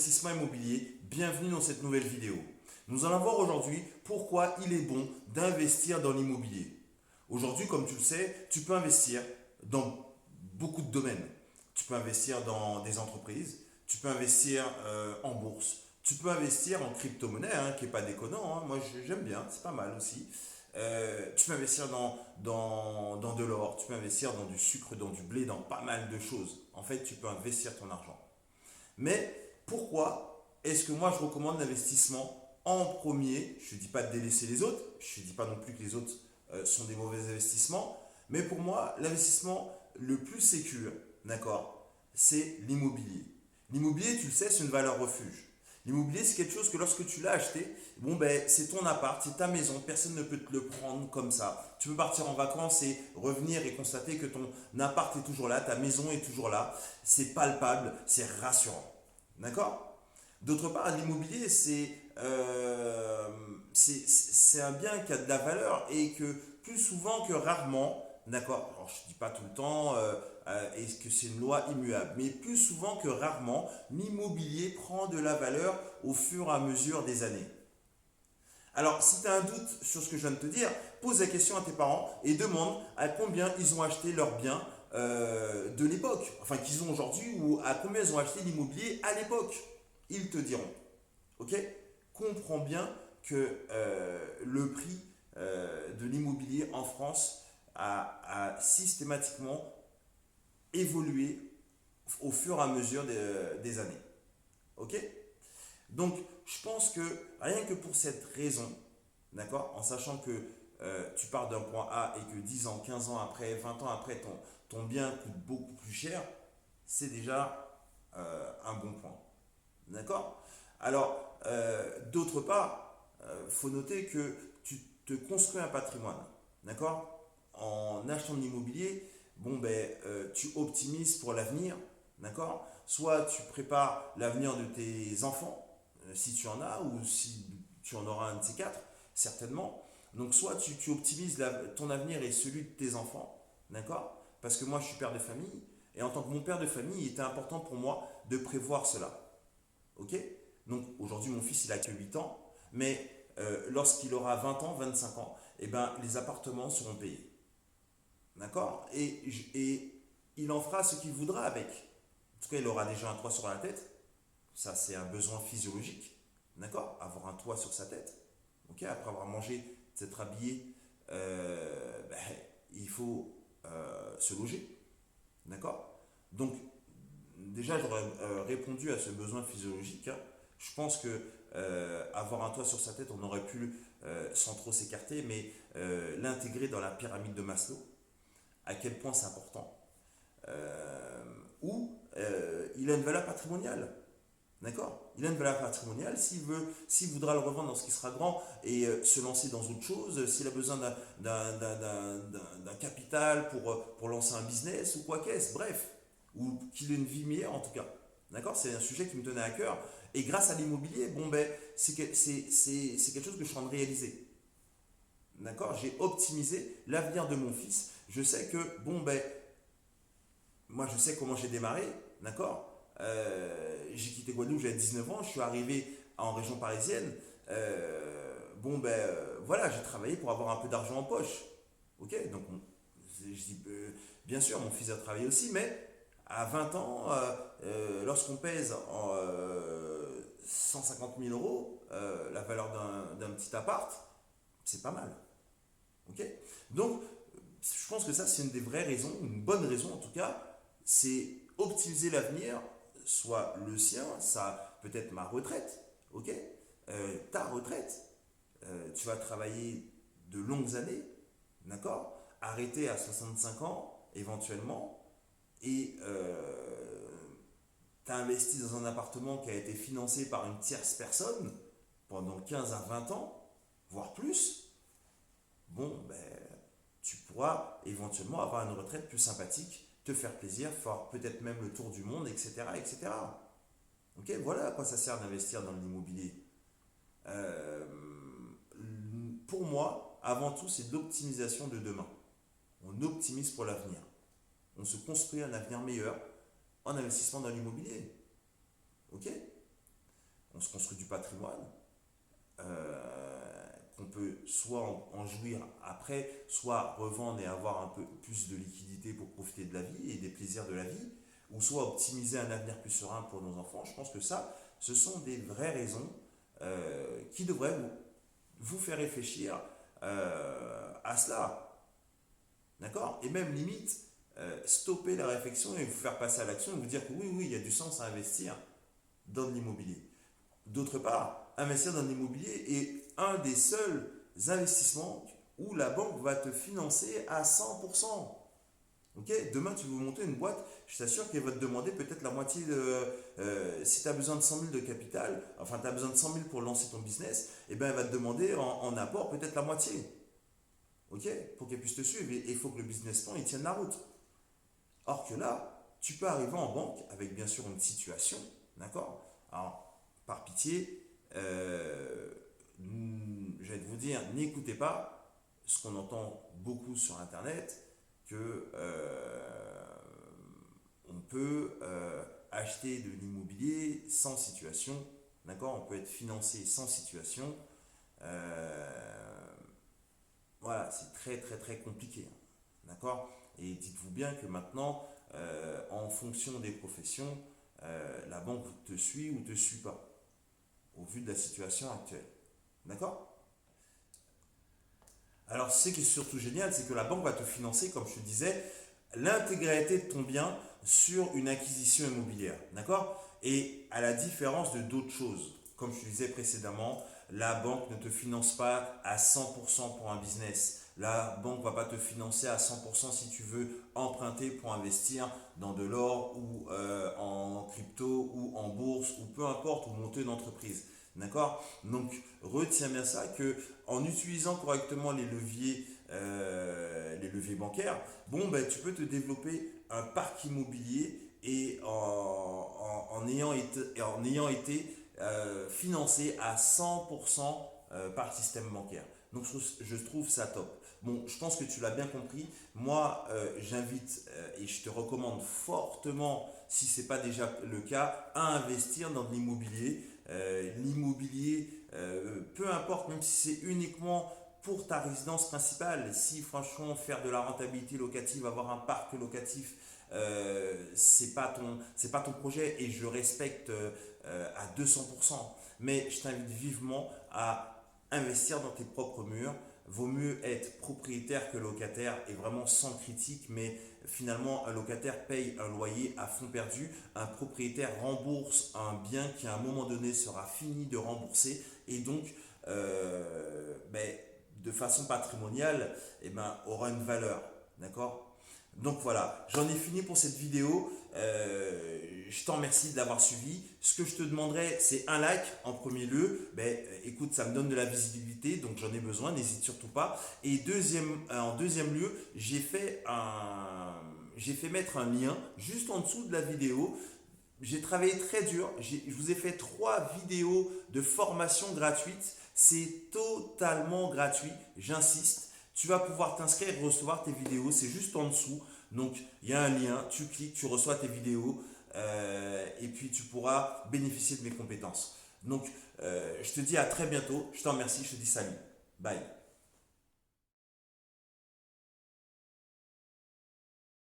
d'investissement immobilier, bienvenue dans cette nouvelle vidéo. Nous allons voir aujourd'hui pourquoi il est bon d'investir dans l'immobilier. Aujourd'hui, comme tu le sais, tu peux investir dans beaucoup de domaines. Tu peux investir dans des entreprises, tu peux investir en bourse, tu peux investir en crypto-monnaie, qui n'est pas déconnant, moi j'aime bien, c'est pas mal aussi. Tu peux investir dans de l'or, tu peux investir dans du sucre, dans du blé, dans pas mal de choses. En fait, tu peux investir ton argent. Mais pourquoi est-ce que moi je recommande l'investissement en premier? Je ne dis pas de délaisser les autres, je ne dis pas non plus que les autres sont des mauvais investissements, mais pour moi, l'investissement le plus sécure, d'accord, c'est l'immobilier. L'immobilier, tu le sais, c'est une valeur refuge. L'immobilier, c'est quelque chose que lorsque tu l'as acheté, bon ben c'est ton appart, c'est ta maison, personne ne peut te le prendre comme ça. Tu peux partir en vacances et revenir et constater que ton appart est toujours là, ta maison est toujours là. C'est palpable, c'est rassurant. D'accord? D'autre part, l'immobilier, c'est un bien qui a de la valeur et que plus souvent que rarement, d'accord, alors je ne dis pas tout le temps, et que c'est une loi immuable, mais plus souvent que rarement, l'immobilier prend de la valeur au fur et à mesure des années. Alors, si tu as un doute sur ce que je viens de te dire, pose la question à tes parents et demande à combien ils ont acheté leurs biens de l'époque, enfin qu'ils ont aujourd'hui, ou à combien ils ont acheté l'immobilier à l'époque. Ils te diront. Ok? Comprends bien que le prix de l'immobilier en France a systématiquement évolué au fur et à mesure des années. Ok? Donc, je pense que rien que pour cette raison, d'accord, en sachant que tu pars d'un point A et que 10 ans, 15 ans après, 20 ans après, ton bien coûte beaucoup plus cher, c'est déjà un bon point. D'accord? Alors, d'autre part, faut noter que tu te construis un patrimoine. D'accord? En achetant de l'immobilier, bon, ben, tu optimises pour l'avenir. D'accord? Soit tu prépares l'avenir de tes enfants, si tu en as, ou si tu en auras un de ces quatre, certainement. Donc, soit tu optimises ton avenir et celui de tes enfants. D'accord? Parce que moi, je suis père de famille. Et en tant que mon père de famille, il était important pour moi de prévoir cela. Ok? Donc aujourd'hui, mon fils, il a que 8 ans, mais lorsqu'il aura 20 ans, 25 ans, eh ben, les appartements seront payés. D'accord? Et il en fera ce qu'il voudra avec. En tout cas, il aura déjà un toit sur la tête. Ça, c'est un besoin physiologique. D'accord? Avoir un toit sur sa tête. Ok? Après avoir mangé, s'être habillé, ben, il faut se loger. D'accord? Donc, déjà, j'aurais répondu à ce besoin physiologique. Je pense que avoir un toit sur sa tête, on aurait pu, sans trop s'écarter, mais l'intégrer dans la pyramide de Maslow, à quel point c'est important. Ou il a une valeur patrimoniale. D'accord? Il a une valeur patrimoniale. S'il voudra le revendre dans ce qui sera grand et se lancer dans autre chose, s'il a besoin d'un capital pour lancer un business ou quoi qu'est-ce, bref, ou qu'il ait une vie meilleure en tout cas. D'accord? C'est un sujet qui me tenait à cœur. Et grâce à l'immobilier, bon ben, c'est quelque chose que je suis en train de réaliser. D'accord? J'ai optimisé l'avenir de mon fils. Je sais que, bon ben, moi je sais comment j'ai démarré. D'accord? J'ai quitté Guadeloupe, j'avais 19 ans, je suis arrivé en région parisienne. Bon ben voilà, j'ai travaillé pour avoir un peu d'argent en poche. Ok? Donc je dis, bien sûr, mon fils a travaillé aussi, mais à 20 ans, lorsqu'on pèse 150 000 euros, la valeur d'un petit appart, c'est pas mal. Ok? Donc, je pense que ça, c'est une des vraies raisons, une bonne raison en tout cas, c'est optimiser l'avenir, soit le sien, ça peut être ma retraite, ok? Ta retraite, tu vas travailler de longues années, d'accord? Arrêter à 65 ans, éventuellement, et tu as investi dans un appartement qui a été financé par une tierce personne pendant 15 à 20 ans, voire plus, bon, ben, tu pourras éventuellement avoir une retraite plus sympathique, te faire plaisir, faire peut-être même le tour du monde, etc. etc. Ok, voilà à quoi ça sert d'investir dans l'immobilier. Euh, pour moi, avant tout, c'est de l'optimisation de demain. On optimise pour l'avenir. On se construit un avenir meilleur en investissement dans l'immobilier. Ok? on se construit du patrimoine, qu'on peut soit en jouir après, soit revendre et avoir un peu plus de liquidité pour profiter de la vie et des plaisirs de la vie, ou soit optimiser un avenir plus serein pour nos enfants. Je pense que ça, ce sont des vraies raisons qui devraient vous faire réfléchir à cela. D'accord? Et même limite, stopper la réflexion et vous faire passer à l'action et vous dire que oui, oui, il y a du sens à investir dans de l'immobilier. D'autre part, investir dans l'immobilier est un des seuls investissements où la banque va te financer à 100%. Ok, demain, tu veux monter une boîte, je t'assure qu'elle va te demander peut-être la moitié de. Si tu as besoin de 100 000 de capital, enfin, tu as besoin de 100 000 pour lancer ton business, et bien, elle va te demander en apport peut-être la moitié. Ok, pour qu'elle puisse te suivre. Et il faut que le business plan il tienne la route. Or que là, tu peux arriver en banque avec bien sûr une situation, d'accord? Alors, par pitié, je vais vous dire, n'écoutez pas ce qu'on entend beaucoup sur Internet, que on peut acheter de l'immobilier sans situation, d'accord? On peut être financé sans situation. Euh, voilà, c'est très très très compliqué, hein, d'accord? Et dites-vous bien que maintenant, en fonction des professions, la banque te suit ou te suit pas, au vu de la situation actuelle. D'accord? Alors, ce qui est surtout génial, c'est que la banque va te financer, comme je te disais, l'intégralité de ton bien sur une acquisition immobilière. D'accord? Et à la différence de d'autres choses, comme je te disais précédemment, la banque ne te finance pas à 100% pour un business. La banque ne va pas te financer à 100% si tu veux emprunter pour investir dans de l'or ou en crypto ou en bourse ou peu importe, ou monter une entreprise. D'accord? Donc, retiens bien ça que en utilisant correctement les leviers bancaires, bon, ben, tu peux te développer un parc immobilier et en ayant été financé à 100% par le système bancaire. Donc je trouve ça top. Bon, je pense que tu l'as bien compris. Moi, j'invite et je te recommande fortement, si ce n'est pas déjà le cas, à investir dans de l'immobilier. L'immobilier, peu importe, même si c'est uniquement pour ta résidence principale, si franchement faire de la rentabilité locative, avoir un parc locatif, c'est pas ton projet et je respecte à 200%. Mais je t'invite vivement à investir dans tes propres murs. Vaut mieux être propriétaire que locataire et vraiment sans critique, mais finalement un locataire paye un loyer à fond perdu, un propriétaire rembourse un bien qui à un moment donné sera fini de rembourser et donc ben, de façon patrimoniale eh ben, aura une valeur. D'accord? Donc voilà, j'en ai fini pour cette vidéo. Je t'en remercie de l'avoir suivi. Ce que je te demanderais, c'est un like en premier lieu. Ben, écoute, ça me donne de la visibilité, donc j'en ai besoin, n'hésite surtout pas. Et en deuxième lieu, j'ai fait mettre un lien juste en dessous de la vidéo. J'ai travaillé très dur. Je vous ai fait 3 vidéos de formation gratuite. C'est totalement gratuit, j'insiste. Tu vas pouvoir t'inscrire et recevoir tes vidéos. C'est juste en dessous. Donc, il y a un lien. Tu cliques, tu reçois tes vidéos. Et puis, tu pourras bénéficier de mes compétences. Donc, je te dis à très bientôt. Je t'en remercie. Je te dis salut. Bye.